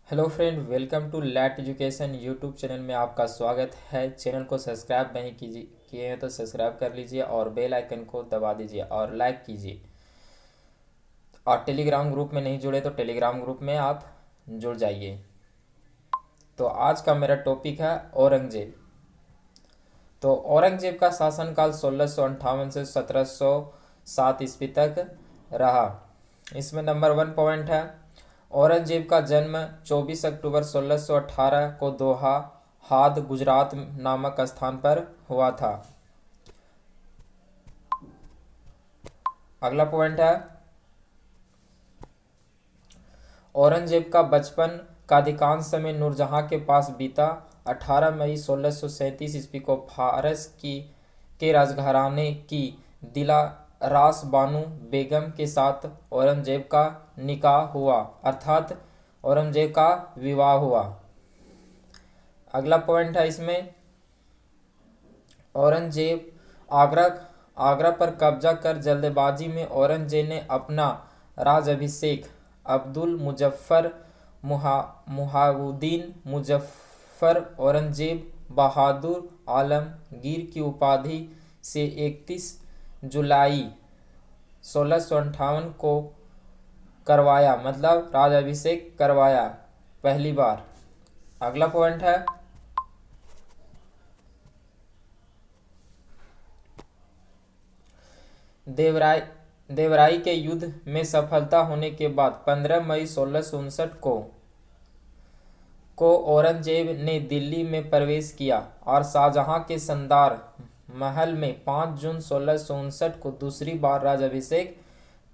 Hello friend, welcome to let education YouTube channel में आपका स्वागत है। चैनल को सब्सक्राइब नहीं कीजिए किए हैं तो सब्सक्राइब कर लीजिए और बेल आइकन को दबा दीजिए और लाइक कीजिए। और टेलीग्राम ग्रुप में नहीं जुड़े तो टेलीग्राम ग्रुप में आप जुड़ जाइए। तो आज का मेरा टॉपिक है औरंगजेब। तो औरंगजेब का शासनकाल 1658 से 1707 ईस्वी तक रहा। इसमें नंबर 1 पॉइंट है, औरंगजेब का जन्म 24 अक्टूबर 1618 को दोहा हाद गुजरात नामक स्थान पर हुआ था। अगला पॉइंट है, औरंगजेब का बचपन का अधिकांश समय नूरजहां के पास बीता। 18 मई 1637 ईस्वी को फारस की के राजघराने की दिला रास बानु बेगम के साथ औरंगजेब का निकाह हुआ, अर्थात औरंगजेब का विवाह हुआ। अगला पॉइंट है इसमें, औरंगजेब आगरा आगरा पर कब्जा कर जल्दबाजी में औरंगजेब ने अपना राजाभिषेक अब्दुल मुजफ्फर मुहाउद्दीन मुजफ्फर औरंगजेब बहादुर आलमगीर की उपाधि से 31 जुलाई 1658 को करवाया, मतलब राजाभिषेक करवाया पहली बार। अगला पॉइंट है, देवराय देवराई के युद्ध में सफलता होने के बाद 15 मई 1659 को औरंगजेब ने दिल्ली में प्रवेश किया और शाहजहां के शानदार महल में 5 जून 1659 को दूसरी बार राजाभिषेक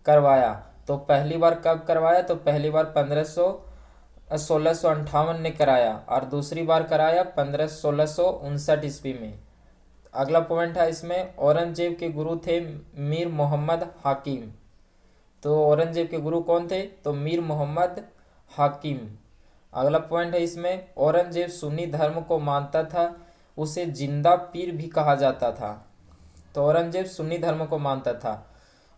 करवाया। तो पहली बार कब करवाया? तो पहली बार 1658 ने कराया और दूसरी बार कराया 1659 ईस्वी में। अगला पॉइंट है इसमें, औरंगजेब के गुरु थे मीर मोहम्मद हाकिम। तो औरंगजेब के गुरु कौन थे? तो मीर मोहम्मद हाकिम। अगला पॉइंट है इसमें, औरंगजेब सुन्नी धर्म को मानता था, उसे जिंदा पीर भी कहा जाता था। तो औरंगजेब सुन्नी धर्म को मानता था।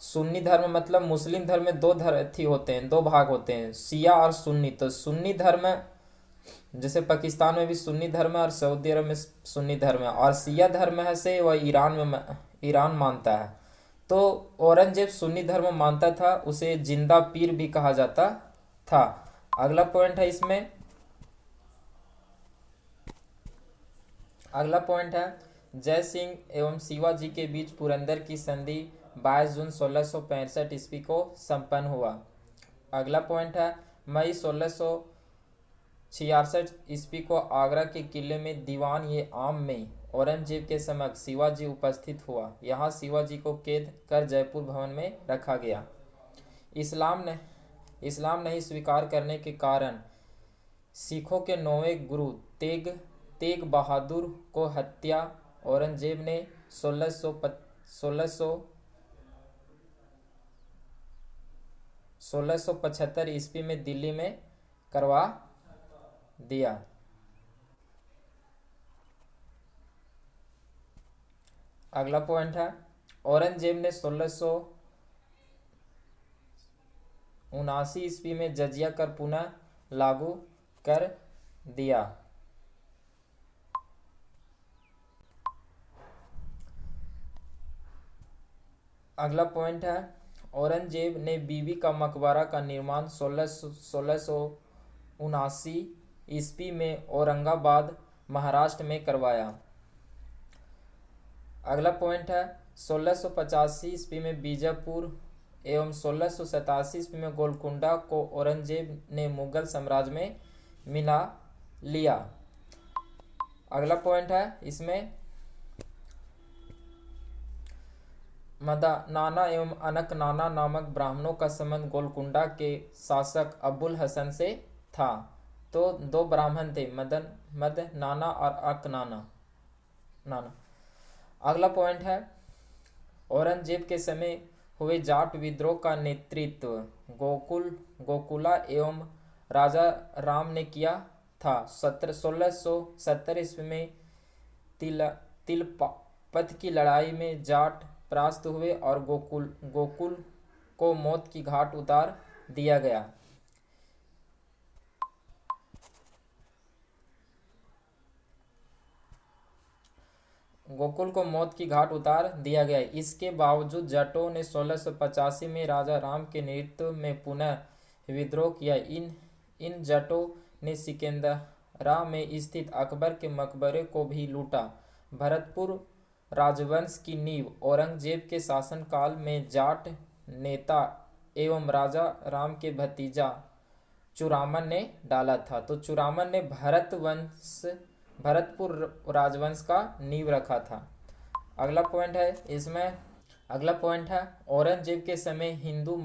सुन्नी धर्म मतलब मुस्लिम धर्म में दो भाग होते हैं, शिया और सुन्नी। तो सुन्नी धर्म जैसे पाकिस्तान में भी सुन्नी धर्म है और सऊदी अरब में सुन्नी धर्म है, और शिया धर्म है से वह ईरान मानता है। तो औरंगजेब सुन्नी धर्म मानता था, उसे जिंदा पीर भी कहा जाता था। अगला पॉइंट है इसमें, अगला पॉइंट है, जय सिंह एवं शिवाजी के बीच पुरंदर की संधि 22 जून 1665 ईस्वी को संपन्न हुआ। अगला पॉइंट है, मई 1666 ईस्वी को आगरा के किले में दीवान ये आम में औरंगजेब के समक्ष शिवाजी उपस्थित हुआ। यहाँ शिवाजी को कैद कर जयपुर भवन में रखा गया। इस्लाम नहीं स्वीकार करने के कारण सिखों के 9वें गुरु तेग बहादुर को हत्या औरंगजेब ने 1675 ईस्वी में दिल्ली में करवा दिया। अगला पॉइंट है, औरंगजेब ने 1679 ईस्वी में जजिया कर पुनः लागू कर दिया। अगला पॉइंट है, औरंगजेब ने बीबी का मकबरा का निर्माण 1679 ईस्वी में औरंगाबाद महाराष्ट्र में करवाया। अगला पॉइंट है, 1685 ईस्वी में बीजापुर एवं 1687 ईस्वी में गोलकुंडा को औरंगजेब ने मुगल साम्राज्य में मिला लिया। अगला पॉइंट है इसमें, मदानाना एवं अनकनाना नामक ब्राह्मणों का संबंध गोलकुंडा के शासक अबुल हसन से था। तो 2 ब्राह्मण थे, मदनाना और अकनाना। अगला पॉइंट है, औरंगजेब के समय हुए जाट विद्रोह का नेतृत्व गोकुला एवं राजा राम ने किया था। 1670 ईस्वी में तिलपत की लड़ाई में जाट परास्त हुए और गोकुल को मौत की घाट उतार दिया गया। गोकुल को मौत की घाट उतार दिया गया। इसके बावजूद जाटों ने 1685 में राजा राम के नेतृत्व में पुनः विद्रोह किया। इन जाटों ने सिकंदरा में स्थित अकबर के मकबरे को भी लूटा। भरतपुर राजवंश की नींव औरंगजेब के शासनकाल में जाट नेता एवं राजा राम के भतीजा चूड़ामन ने डाला था। तो चूड़ामन ने भरतपुर राजवंश का नींव रखा था। अगला पॉइंट है औरंगजेब के समय हिंदू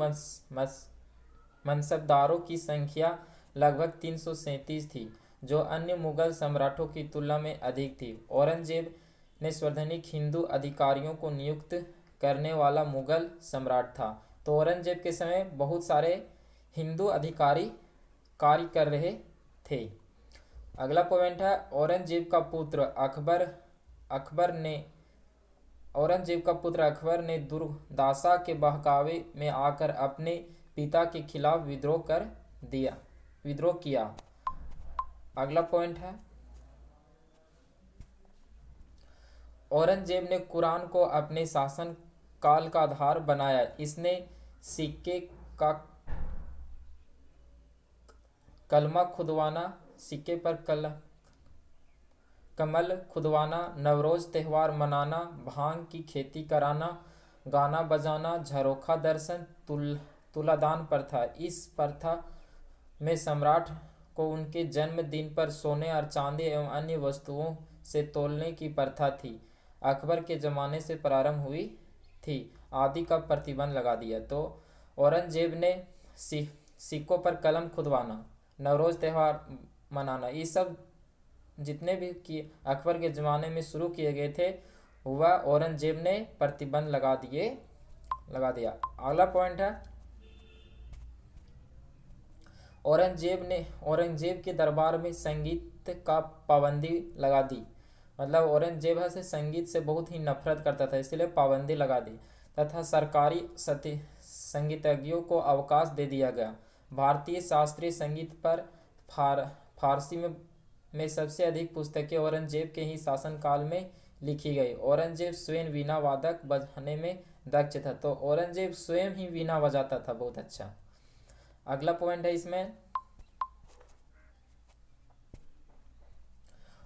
मनसबदारों की संख्या लगभग 337 थी, जो अन्य मुगल सम्राटों की तुलना में अधिक थी। औरंगजेब ने सर्वाधिक हिंदू अधिकारियों को नियुक्त करने वाला मुगल सम्राट था। तो औरंगजेब के समय बहुत सारे हिंदू अधिकारी कार्य कर रहे थे। अगला पॉइंट है औरंगजेब का पुत्र अकबर ने दुर्दशा के बहकावे में आकर अपने पिता के खिलाफ विद्रोह किया। अगला पॉइंट है औरंगजेब ने कुरान को अपने शासन काल का आधार बनाया। इसने सिक्के का कलमा खुदवाना, सिक्के पर कमल खुदवाना, नवरोज त्यौहार मनाना, भांग की खेती कराना, गाना बजाना, झरोखा दर्शन, तुलादान प्रथा। इस प्रथा में सम्राट को उनके जन्मदिन पर सोने और चांदी एवं अन्य वस्तुओं से तोलने की प्रथा थी। अकबर के ज़माने से प्रारंभ हुई थी, आदि का प्रतिबंध लगा दिया। तो औरंगजेब ने सिक्कों पर कलम खुदवाना, नवरोज त्यौहार मनाना, ये सब जितने भी कि अकबर के ज़माने में शुरू किए गए थे वह औरंगजेब ने प्रतिबंध लगा दिया। अगला पॉइंट है औरंगजेब के दरबार में संगीत का पाबंदी लगा दी। मतलब औरंगजेब से संगीत से बहुत ही नफरत करता था, इसलिए पाबंदी लगा दी तथा सरकारी संगीतज्ञों को अवकाश दे दिया गया। भारतीय शास्त्रीय संगीत पर फारसी में सबसे अधिक पुस्तकें औरंगजेब के ही शासनकाल में लिखी गई। औरंगजेब स्वयं वीणा वादक बजाने में दक्ष था। तो औरंगजेब स्वयं ही वीणा बजाता था, बहुत अच्छा। अगला पॉइंट है इसमें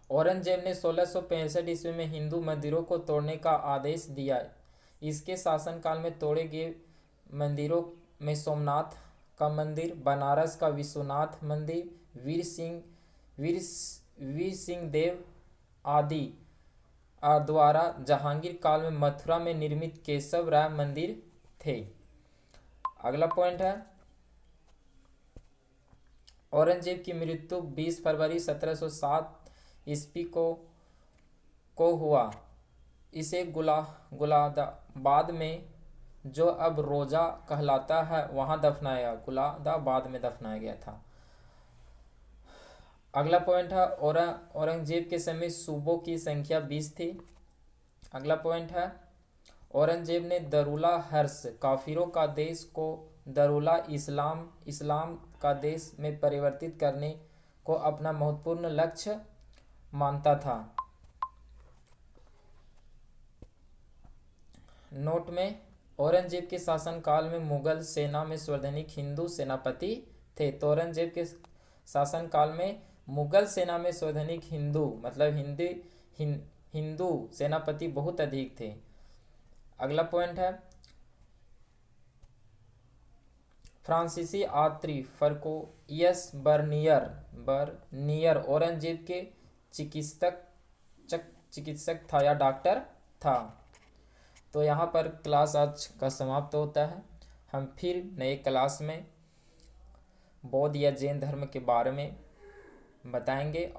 औरंगजेब ने 1665 ईस्वी में हिंदू मंदिरों को तोड़ने का आदेश दिया। इसके शासनकाल में तोड़े गए मंदिरों में सोमनाथ का मंदिर, बनारस का विश्वनाथ मंदिर, वीर सिंह देव आदि द्वारा जहांगीर काल में मथुरा में निर्मित केशव राय मंदिर थे। अगला पॉइंट है औरंगजेब की मृत्यु 20 फरवरी 1707 ईस्वी को हुआ। इसे गुलादाबाद में, जो अब रोजा कहलाता है, वहां गुलादाबाद में दफनाया गया था। अगला पॉइंट है औरंगजेब के समय सूबों की संख्या 20 थी। अगला पॉइंट है औरंगजेब ने दरुला हर्ष काफिरों का देश को दरुला इस्लाम का देश में परिवर्तित करने को अपना महत्वपूर्ण लक्ष्य मानता था। नोट में औरंगजेब के शासनकाल में मुगल सेना में सर्वाधिक हिंदू सेनापति थे। तो औरंगजेब के शासनकाल में मुगल सेना में सर्वाधिक हिंदू मतलब हिंदू सेनापति बहुत अधिक थे। अगला पॉइंट है फ्रांसीसी यात्री फर्कोयस बर्नियर औरंगजेब के चिकित्सक था या डॉक्टर था। तो यहाँ पर क्लास आज का समाप्त होता है। हम फिर नए क्लास में बौद्ध या जैन धर्म के बारे में बताएंगे।